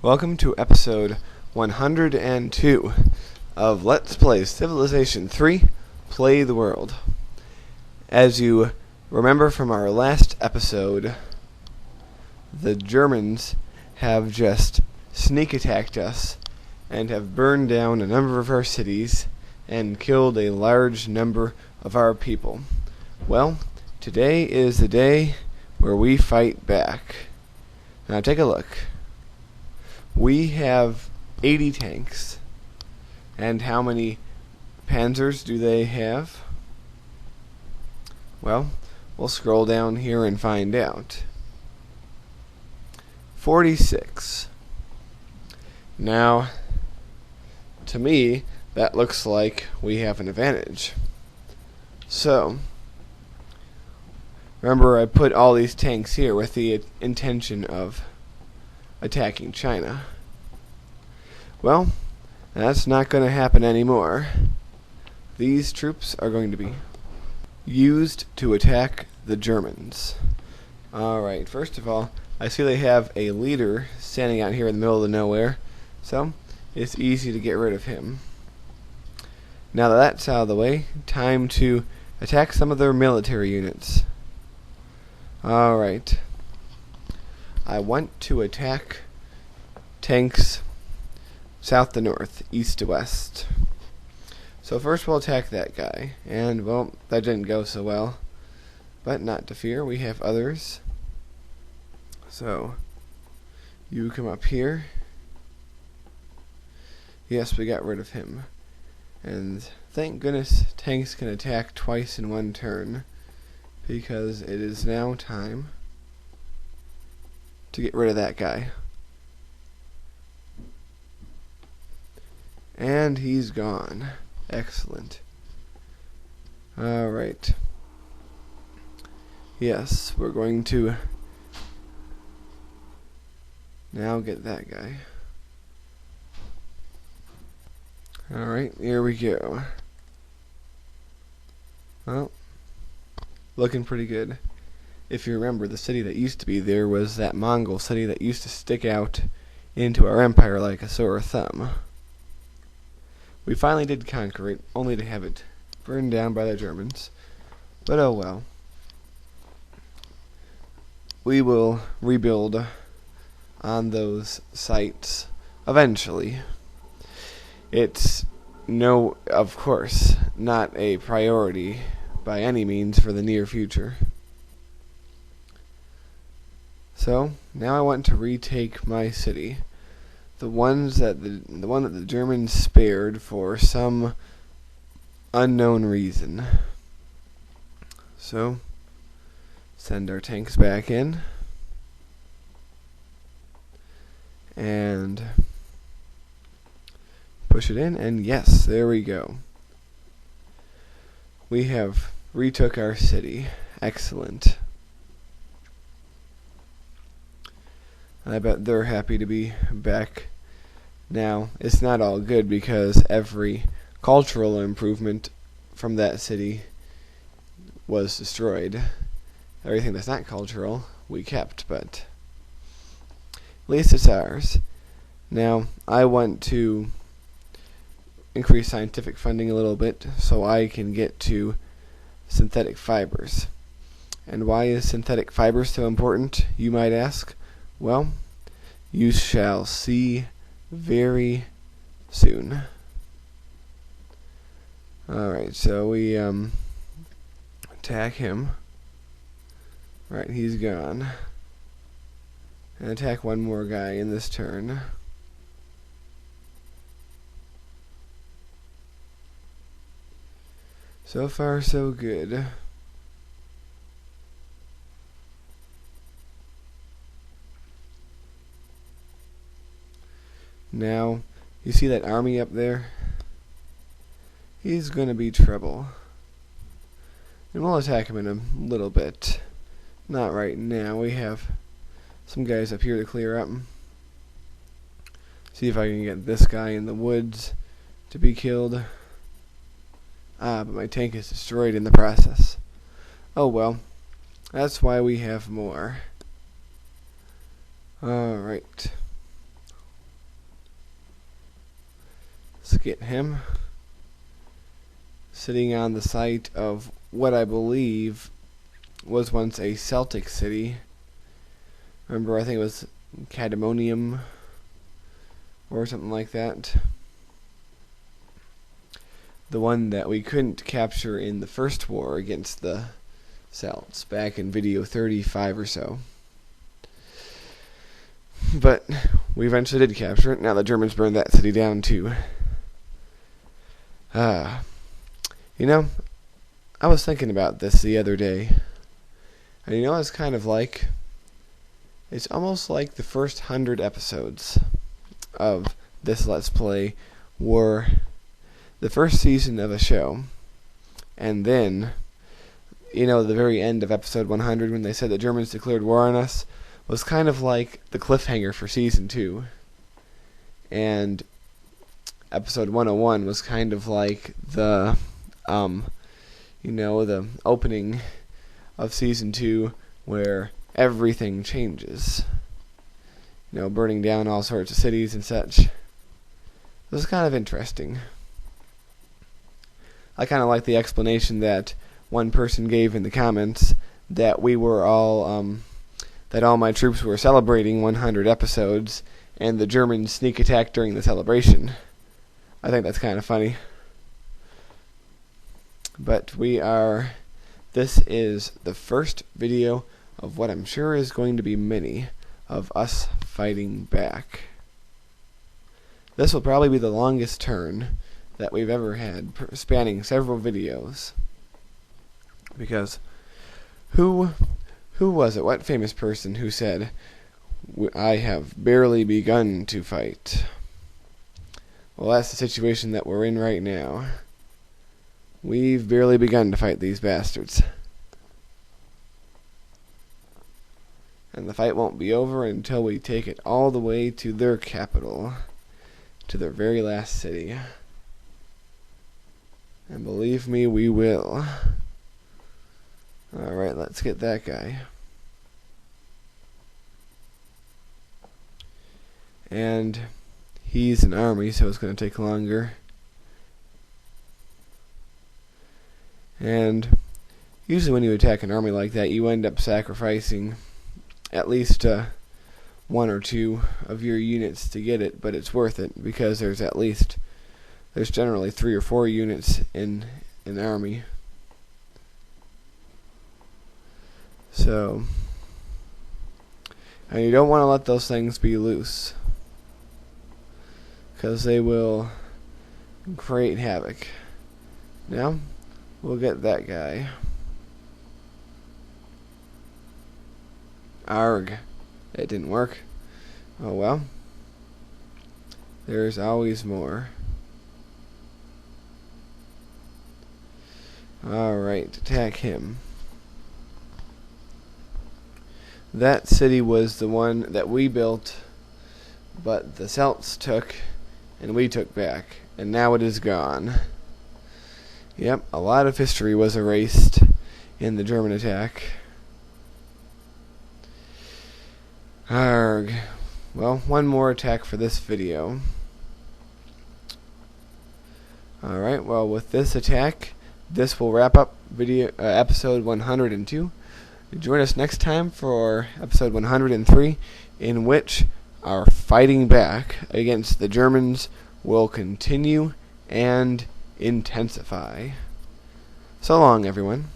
Welcome to episode 102 of Let's Play Civilization 3, Play the World. As you remember from our last episode, the Germans have just sneak attacked us and have burned down a number of our cities and killed a large number of our people. Well, today is the day where we fight back. Now take a look. We have 80 tanks. And how many panzers do they have? Well, we'll scroll down here and find out. 46. Now, to me, that looks like we have an advantage. So, remember I put all these tanks here with the intention of attacking China. Well, that's not going to happen anymore. These troops are going to be used to attack the Germans. Alright, first of all, I see they have a leader standing out here in the middle of nowhere, so it's easy to get rid of him. Now that that's out of the way, time to attack some of their military units. Alright. I want to attack tanks south to north, east to west. So first we'll attack that guy. And, well, that didn't go so well. But not to fear, we have others. So, you come up here. Yes, we got rid of him. And thank goodness tanks can attack twice in one turn, because it is now time to get rid of that guy. And he's gone. Excellent. Alright. Yes, we're going to now get that guy. Alright, here we go. Well, looking pretty good. If you remember, the city that used to be there was that Mongol city that used to stick out into our empire like a sore thumb. We finally did conquer it, only to have it burned down by the Germans. But oh well. We will rebuild on those sites eventually. It's of course, not a priority by any means for the near future. So, now I want to retake my city. The one that the Germans spared for some unknown reason. So, send our tanks back in. And push it in, and yes, there we go. We have retook our city. Excellent. I bet they're happy to be back. Now, it's not all good because every cultural improvement from that city was destroyed. Everything that's not cultural, we kept, but at least it's ours. Now, I want to increase scientific funding a little bit so I can get to synthetic fibers. And why is synthetic fiber so important, you might ask? Well, you shall see very soon. Alright, so we attack him. Right, he's gone. And attack one more guy in this turn. So far, so good. Now, you see that army up there? He's gonna be trouble. And we'll attack him in a little bit. Not right now. We have some guys up here to clear up. See if I can get this guy in the woods to be killed. But my tank is destroyed in the process. Oh well. That's why we have more. Alright. get him. Sitting on the site of what I believe was once a Celtic city. Remember, I think it was Cadmonium or something like that. The one that we couldn't capture in the first war against the Celts back in video 35 or so. But we eventually did capture it. Now the Germans burned that city down too. You know, I was thinking about this the other day. And you know what it's kind of like? It's almost like the first 100 episodes of this Let's Play were the first season of a show. And then, you know, the very end of episode 100 when they said the Germans declared war on us was kind of like the cliffhanger for season 2. And episode 101 was kind of like the, the opening of season 2 where everything changes. You know, burning down all sorts of cities and such. This is kind of interesting. I kind of like the explanation that one person gave in the comments that we were all, that all my troops were celebrating 100 episodes and the Germans sneak attacked during the celebration. I think that's kind of funny. But this is the first video of what I'm sure is going to be many of us fighting back. This will probably be the longest turn that we've ever had, spanning several videos. Because who was it? What famous person who said, "I have barely begun to fight"? Well, that's the situation that we're in right now. We've barely begun to fight these bastards. And the fight won't be over until we take it all the way to their capital, to their very last city. And believe me, we will. Alright, let's get that guy. And he's an army, so it's going to take longer. And usually when you attack an army like that, you end up sacrificing at least one or two of your units to get it, but it's worth it because there's generally 3 or 4 units in an army. So, and you don't want to let those things be loose, because they will create havoc. Now, we'll get that guy. Arg. It didn't work. Oh well. There's always more. Alright, attack him. That city was the one that we built, but the Celts took, and we took back, and now it is gone. Yep, a lot of history was erased in the German attack. Arg. Well, one more attack for this video. Alright, well, with this attack, this will wrap up episode 102. Join us next time for episode 103, in which our fighting back against the Germans will continue and intensify. So long, everyone.